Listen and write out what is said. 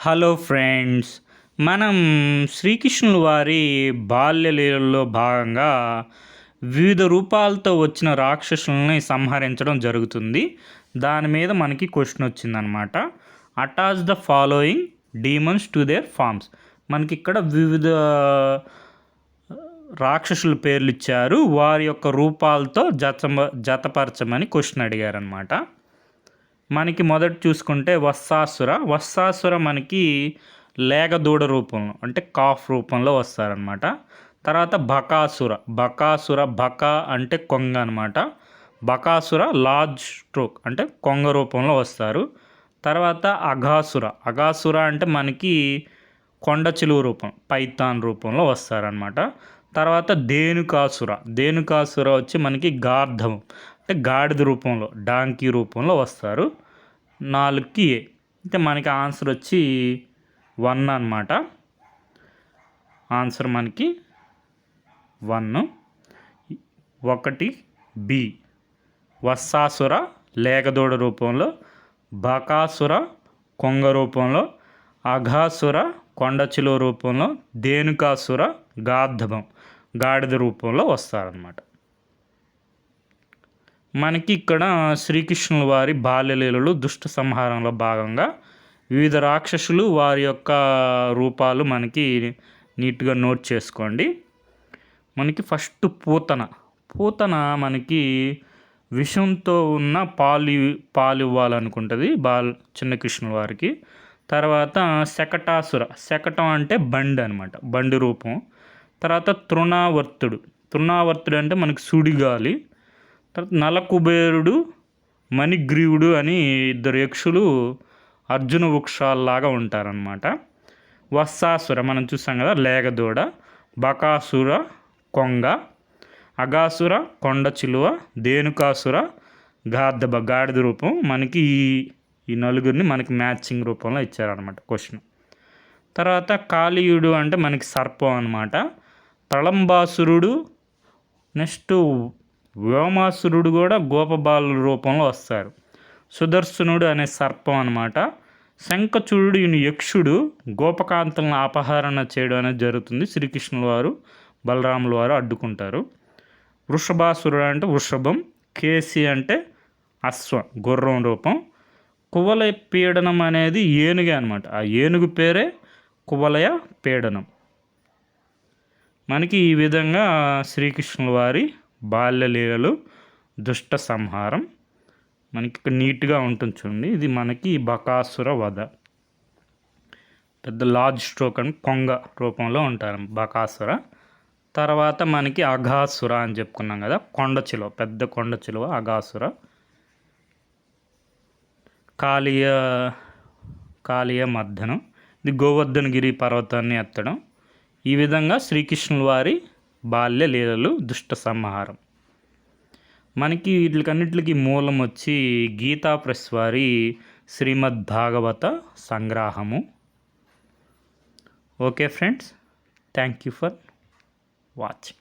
Hello friends, మనం శ్రీకృష్ణుల వారి బాల్యలీలలో భాగంగా వివిధ రూపాలతో వచ్చిన రాక్షసుల్ని సంహరించడం జరుగుతుంది. దాని మీద మనకి క్వశ్చన్ వచ్చిందనమాట. Attach the following demons to their forms. మనకి ఇక్కడ వివిధ రాక్షసుల పేర్లు ఇచ్చారు, వారి యొక్క రూపాలతో జతపరచమని క్వశ్చన్ అడిగారనమాట. మనకి మొదట చూసుకుంటే వత్సాసుర మనకి లేగదూడ రూపంలో అంటే కాఫ్ రూపంలో వస్తారనమాట. తర్వాత బకాసుర బక అంటే కొంగ అనమాట. బకాసుర లార్జ్ స్ట్రోక్ అంటే కొంగ రూపంలో వస్తారు. తర్వాత అగాసుర అంటే మనకి కొండ చిలువ రూపం పైథాన్ రూపంలో వస్తారనమాట. తర్వాత ధేనుకాసుర వచ్చి మనకి గార్ధవం అంటే గాడిద రూపంలో డాంకీ రూపంలో వస్తారు. 4కి ఏ అంటే మనకి ఆన్సర్ వచ్చి 1 అనమాట. ఆన్సర్ మనకి 1. 1 బి వత్సాసుర లేగదూడ రూపంలో, బకాసుర కొంగ రూపంలో, అఘాసుర కొండచిలువ రూపంలో, ధేనుకాసుర గార్ధవం గాడిద రూపంలో వస్తారనమాట. మనకి ఇక్కడ శ్రీకృష్ణుల వారి బాల్యలీలలు దుష్ట సంహారంలో భాగంగా వివిధ రాక్షసులు వారి యొక్క రూపాలు మనకి నీట్గా నోట్ చేసుకోండి. మనకి ఫస్ట్ పూతన మనకి విషంతో ఉన్న పాలు ఇవ్వాలనుకుంటుంది చిన్న కృష్ణుల వారికి. తర్వాత శకటం అంటే బండి అనమాట, బండి రూపం. తర్వాత తృణావర్తుడు అంటే మనకి సుడిగాలి. తర్వాత నలకుబేరుడు, మణిగ్రీవుడు అని 2 యక్షులు అర్జున వృక్షాల్లాగా ఉంటారనమాట. వత్సాసుర మనం చూసాం కదా లేగదూడ, బకాసుర కొంగ, అగాసుర కొండ చిలువ, ధేనుకాసుర గాడిద రూపం. మనకి ఈ నలుగురిని మనకి మ్యాచింగ్ రూపంలో ఇచ్చారనమాట క్వశ్చన్. తర్వాత కాళీయుడు అంటే మనకి సర్పం అనమాట. ప్రళంబాసురుడు, నెక్స్ట్ వ్యోమాసురుడు కూడా గోపబాలుల రూపంలో వస్తారు. సుదర్శనుడు అనే సర్పం అనమాట. శంఖచూడు ఈయన యక్షుడు, గోపకాంతలను అపహరణ చేయడం అనేది జరుగుతుంది. శ్రీకృష్ణుల వారు బలరాముల వారు అడ్డుకుంటారు. వృషభాసురుడు అంటే వృషభం, కేసి అంటే అశ్వం గుర్రం రూపం. కువలయ పీడనం అనేది ఏనుగే అనమాట. ఆ ఏనుగు పేరే కువలయ పీడనం. మనకి ఈ విధంగా శ్రీకృష్ణుల వారి బాల్యలీలలు దుష్ట సంహారం మనకి ఇక్కడ నీట్గా ఉంటుంది చూడండి. ఇది మనకి బకాసుర వధ. పెద్ద లార్జ్ స్ట్రోక్ అని కొంగ రూపంలో ఉంటారు బకాసుర. తర్వాత మనకి అఘాసుర అని చెప్పుకున్నాం కదా, పెద్ద కొండ చిలువ అఘాసుర. కాళీయ మర్దనం, ఇది గోవర్ధనగిరి పర్వతాన్ని ఎత్తడం. ఈ విధంగా శ్రీకృష్ణుల వారి బాల్య లీలలు దుష్ట సంహారం. మనకి వీటికన్నిటికి మూలం వచ్చి గీతా ప్రెస్ వారి శ్రీమద్ భాగవత సంగ్రహము. Okay friends, thank you for watching.